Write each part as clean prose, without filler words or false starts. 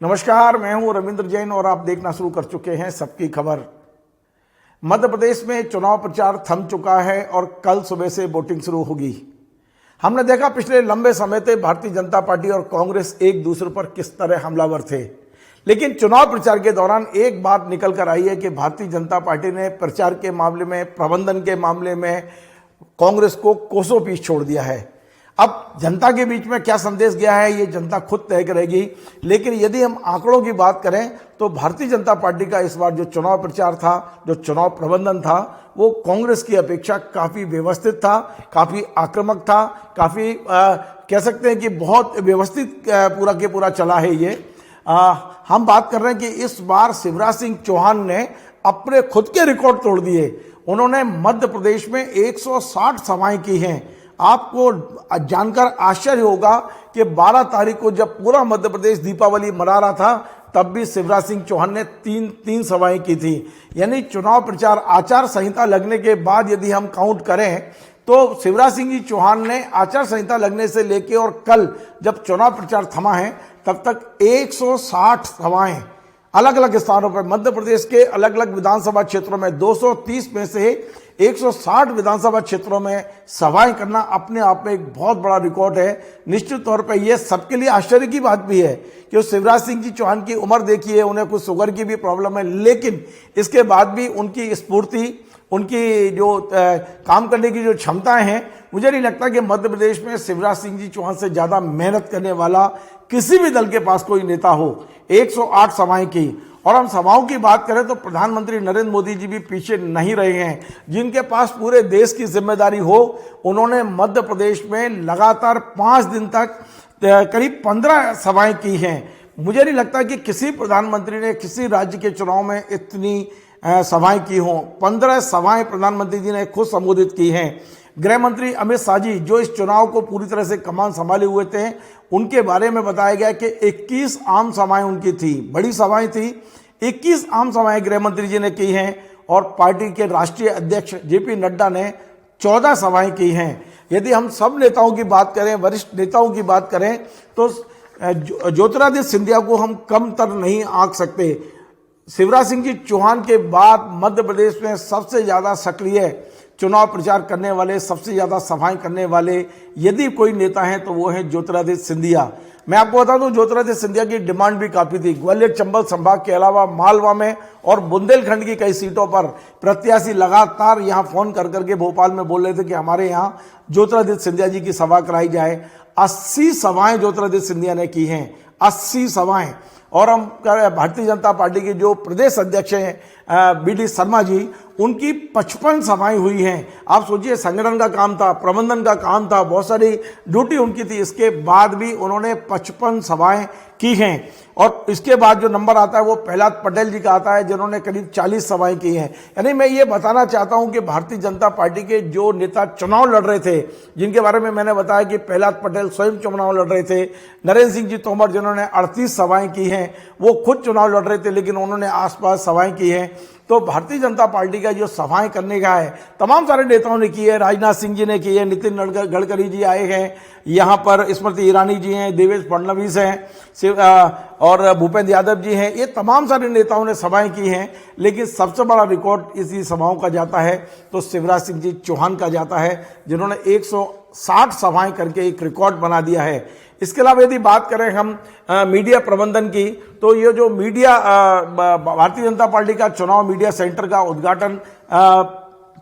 नमस्कार, मैं हूं रविंद्र जैन और आप देखना शुरू कर चुके हैं सबकी खबर। मध्य प्रदेश में चुनाव प्रचार थम चुका है और कल सुबह से वोटिंग शुरू होगी। हमने देखा पिछले लंबे समय से भारतीय जनता पार्टी और कांग्रेस एक दूसरे पर किस तरह हमलावर थे, लेकिन चुनाव प्रचार के दौरान एक बात निकल कर आई है कि भारतीय जनता पार्टी ने प्रचार के मामले में, प्रबंधन के मामले में कांग्रेस को कोसों पीछे छोड़ दिया है। अब जनता के बीच में क्या संदेश गया है ये जनता खुद तय करेगी, लेकिन यदि हम आंकड़ों की बात करें तो भारतीय जनता पार्टी का इस बार जो चुनाव प्रचार था, जो चुनाव प्रबंधन था, वो कांग्रेस की अपेक्षा काफ़ी व्यवस्थित था, काफ़ी आक्रामक था, काफ़ी कह सकते हैं कि बहुत व्यवस्थित पूरा के पूरा चला है ये। हम बात कर रहे हैं कि इस बार शिवराज सिंह चौहान ने अपने खुद के रिकॉर्ड तोड़ दिए। उन्होंने मध्य प्रदेश में 160 सभाएं की हैं। आपको जानकर आश्चर्य होगा कि 12 तारीख को जब पूरा मध्य प्रदेश दीपावली मना रहा था तब भी शिवराज सिंह चौहान ने तीन सभाएं की थी। यानी चुनाव प्रचार आचार संहिता लगने के बाद यदि हम काउंट करें तो शिवराज सिंह जी चौहान ने आचार संहिता लगने से लेके और कल जब चुनाव प्रचार थमा है तब तक 160 सभाएं अलग अलग स्थानों पर मध्य प्रदेश के अलग अलग विधानसभा क्षेत्रों में 230 में से 160 विधानसभा क्षेत्रों में सभाएं करना अपने आप में एक बहुत बड़ा रिकॉर्ड है। निश्चित तौर पर यह सबके लिए आश्चर्य की बात भी है कि शिवराज सिंह जी चौहान की उम्र देखिए, उन्हें कुछ शुगर की भी प्रॉब्लम है, लेकिन इसके बाद भी उनकी स्फूर्ति, उनकी जो काम करने की जो क्षमताएं हैं, मुझे नहीं लगता कि मध्य प्रदेश में शिवराज सिंह जी चौहान से ज़्यादा मेहनत करने वाला किसी भी दल के पास कोई नेता हो। 108 सभाएं की, और हम सभाओं की बात करें तो प्रधानमंत्री नरेंद्र मोदी जी भी पीछे नहीं रहे हैं। जिनके पास पूरे देश की जिम्मेदारी हो, उन्होंने मध्य प्रदेश में लगातार 5 दिन तक करीब 15 सभाएं की हैं। मुझे नहीं लगता कि किसी प्रधानमंत्री ने किसी राज्य के चुनाव में इतनी सभाएं की हों। 15 सभाएं प्रधानमंत्री जी ने खुद संबोधित की हैं। गृह मंत्री अमित शाह जी जो इस चुनाव को पूरी तरह से कमान संभाले हुए थे, उनके बारे में बताया गया कि 21 आम सभाएं उनकी थी, बड़ी सभाएं थी। 21 आम सभाएं गृह मंत्री जी ने की हैं और पार्टी के राष्ट्रीय अध्यक्ष जेपी नड्डा ने 14 सभाएं की हैं। यदि हम सब नेताओं की बात करें, वरिष्ठ नेताओं की बात करें, तो ज्योतिरादित्य सिंधिया को हम कम तर नहीं आंक सकते। शिवराज सिंह जी चौहान के बाद मध्य प्रदेश में सबसे ज़्यादा सक्रिय चुनाव प्रचार करने वाले, सबसे ज़्यादा सभाएं करने वाले यदि कोई नेता हैं तो वो हैं ज्योतिरादित्य सिंधिया। मैं आपको बता दूं, ज्योतिरादित्य सिंधिया की डिमांड भी काफ़ी थी। ग्वालियर चंबल संभाग के अलावा मालवा में और बुंदेलखंड की कई सीटों पर प्रत्याशी लगातार यहाँ फ़ोन कर करके भोपाल में बोल रहे थे कि हमारे यहाँ ज्योतिरादित्य सिंधिया जी की सभा कराई जाए। 80 सभाएं ज्योतिरादित्य सिंधिया ने की हैं, 80 सभाएं। और हम भारतीय जनता पार्टी के जो प्रदेश अध्यक्ष हैं बी डी शर्मा जी, उनकी 55 सभाएं हुई हैं। आप सोचिए, संगठन का काम था, प्रबंधन का काम था, बहुत सारी ड्यूटी उनकी थी, इसके बाद भी उन्होंने 55 सभाएं की हैं। और इसके बाद जो नंबर आता है वो प्रहलाद पटेल जी का आता है, जिन्होंने करीब 40 सभाएं की हैं। यानी मैं ये बताना चाहता हूं कि भारतीय जनता पार्टी के जो नेता चुनाव लड़ रहे थे, जिनके बारे में मैंने बताया कि प्रहलाद पटेल स्वयं चुनाव लड़ रहे थे, नरेंद्र सिंह जी तोमर जिन्होंने 38 सभाएं की हैं, वो खुद चुनाव लड़ रहे थे लेकिन उन्होंने आसपास सभाएं की हैं। तो भारतीय जनता पार्टी का जो सभाएं करने का है, तमाम सारे नेताओं ने की है। राजनाथ सिंह जी ने की है, नितिन गडकरी जी आए हैं यहाँ पर, स्मृति ईरानी जी हैं, देवेश फडणवीस हैं और भूपेंद्र यादव जी हैं। ये तमाम सारे नेताओं ने सभाएं की हैं, लेकिन सबसे बड़ा रिकॉर्ड इसी सभाओं का जाता है तो शिवराज सिंह जी चौहान का जाता है, जिन्होंने 160 सभाएं करके एक रिकॉर्ड बना दिया है। इसके अलावा यदि बात करें हम मीडिया प्रबंधन की, तो ये जो मीडिया भारतीय जनता पार्टी का चुनाव मीडिया सेंटर का उद्घाटन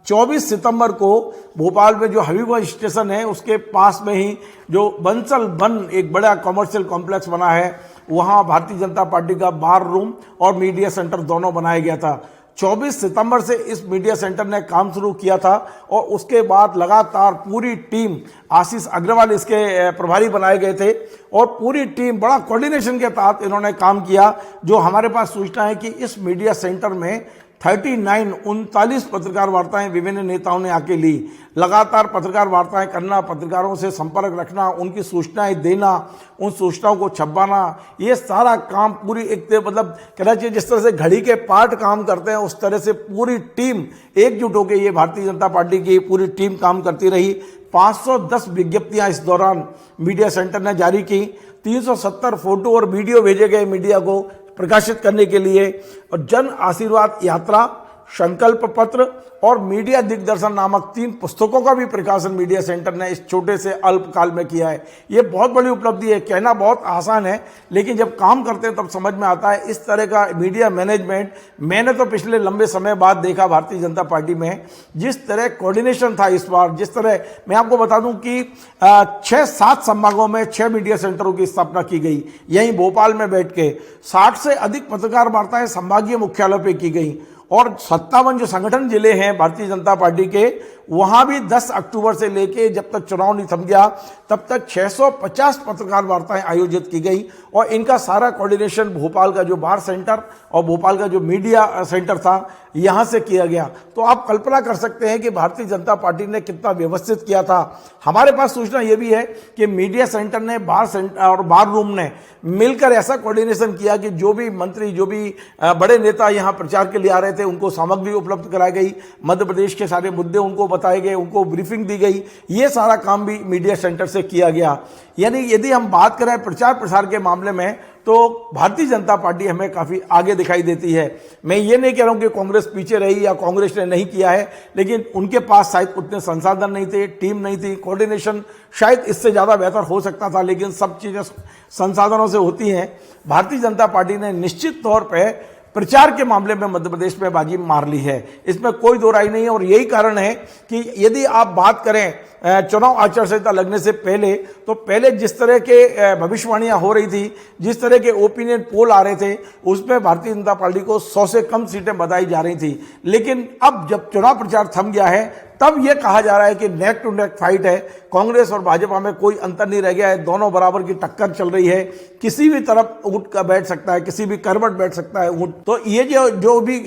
24 सितंबर को भोपाल में जो हबीबगंज स्टेशन है उसके पास में ही जो बंसल वन एक बड़ा कमर्शियल कॉम्प्लेक्स बना है, वहाँ भारतीय जनता पार्टी का बार रूम और मीडिया सेंटर दोनों बनाया गया था। 24 सितंबर से इस मीडिया सेंटर ने काम शुरू किया था और उसके बाद लगातार पूरी टीम, आशीष अग्रवाल इसके प्रभारी बनाए गए थे और पूरी टीम बड़ा कोऑर्डिनेशन के तहत इन्होंने काम किया। जो हमारे पास सूचना है कि इस मीडिया सेंटर में 39 पत्रकार वार्ताएं विभिन्न नेताओं ने आके ली। लगातार पत्रकार वार्ताएं करना, पत्रकारों से संपर्क रखना, उनकी सूचनाएं देना, उन सूचनाओं को छपवाना, ये सारा काम पूरी एक मतलब कहना चाहिए जिस तरह से घड़ी के पार्ट काम करते हैं उस तरह से पूरी टीम एकजुट होकर, ये भारतीय जनता पार्टी की पूरी टीम काम करती रही। 510 विज्ञप्तियां इस दौरान मीडिया सेंटर ने जारी की। 370 फोटो और वीडियो भेजे गए मीडिया को प्रकाशित करने के लिए। और जन आशीर्वाद यात्रा, संकल्प पत्र और मीडिया दिग्दर्शन नामक 3 पुस्तकों का भी प्रकाशन मीडिया सेंटर ने इस छोटे से अल्पकाल में किया है। ये बहुत बड़ी उपलब्धि है। कहना बहुत आसान है, लेकिन जब काम करते हैं तब समझ में आता है इस तरह का मीडिया मैनेजमेंट मैंने तो पिछले लंबे समय बाद देखा भारतीय जनता पार्टी में। जिस तरह कोऑर्डिनेशन था इस बार, जिस तरह मैं आपको बता दूं कि 6-7 संभागों में 6 मीडिया सेंटरों की स्थापना की गई। यहीं भोपाल में बैठ के 60 से अधिक पत्रकार वार्ताएं संभागीय मुख्यालय पर की गई। और 57 जो संगठन जिले हैं भारतीय जनता पार्टी के, वहां भी 10 अक्टूबर से लेके जब तक चुनाव नहीं थम गया तब तक 650 पत्रकार वार्ताएं आयोजित की गई। और इनका सारा कोऑर्डिनेशन भोपाल का जो बार सेंटर और भोपाल का जो मीडिया सेंटर था, यहां से किया गया। तो आप कल्पना कर सकते हैं कि भारतीय जनता पार्टी ने कितना व्यवस्थित किया था। हमारे पास सूचना यह भी है कि मीडिया सेंटर ने, बार सेंटर और बार रूम ने मिलकर ऐसा कोऑर्डिनेशन किया कि जो भी मंत्री, जो भी बड़े नेता यहां प्रचार के लिए आ रहे थे, उनको सामग्री उपलब्ध कराई गई, मध्य प्रदेश के सारे मुद्दे उनको बताए गए, उनको ब्रीफिंग दी गई। ये सारा काम भी मीडिया सेंटर से किया गया। यानी यदि हम बात करें प्रचार प्रसार के मामले में, तो भारतीय जनता पार्टी हमें काफी आगे दिखाई देती है। मैं ये नहीं कह रहा हूं कि कांग्रेस पीछे रही या कांग्रेस ने नहीं किया है, लेकिन उनके पास शायद उतने संसाधन नहीं थे, टीम नहीं थी, कोऑर्डिनेशन शायद इससे ज्यादा बेहतर हो सकता था, लेकिन सब चीजें संसाधनों से होती हैं। भारतीय जनता पार्टी ने निश्चित तौर पर प्रचार के मामले में मध्य प्रदेश में बाजी मार ली है, इसमें कोई दो राय नहीं है। और यही कारण है कि यदि आप बात करें चुनाव आचार संहिता लगने से पहले, तो पहले जिस तरह के भविष्यवाणियां हो रही थी, जिस तरह के ओपिनियन पोल आ रहे थे, उसमें भारतीय जनता पार्टी को 100 से कम सीटें बताई जा रही थी। लेकिन अब जब चुनाव प्रचार थम गया है, तब यह कहा जा रहा है कि नेक टू नेक फाइट है। कांग्रेस और भाजपा में कोई अंतर नहीं रह गया है, दोनों बराबर की टक्कर चल रही है। किसी भी तरफ ऊंट का बैठ सकता है, किसी भी करवट बैठ सकता है ऊंट। तो ये जो भी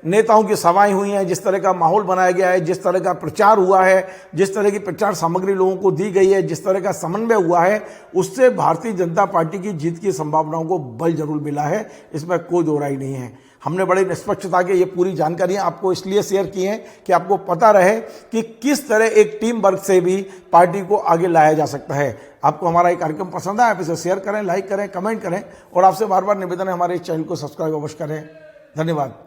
नेताओं की सभाएं हुई हैं, जिस तरह का माहौल बनाया गया है, जिस तरह का प्रचार हुआ है, जिस तरह की प्रचार सामग्री लोगों को दी गई है, जिस तरह का समन्वय हुआ है, उससे भारतीय जनता पार्टी की जीत की संभावनाओं को बल जरूर मिला है, इसमें कोई दो राय नहीं है। हमने बड़े निष्पक्षता के ये पूरी जानकारियां आपको इसलिए शेयर की हैं कि आपको पता रहे कि किस तरह एक टीम वर्क से भी पार्टी को आगे लाया जा सकता है। आपको हमारा ये कार्यक्रम पसंद आया, आप इसे शेयर करें, लाइक करें, कमेंट करें और आपसे बार बार निवेदन है हमारे चैनल को सब्सक्राइब अवश्य करें। धन्यवाद।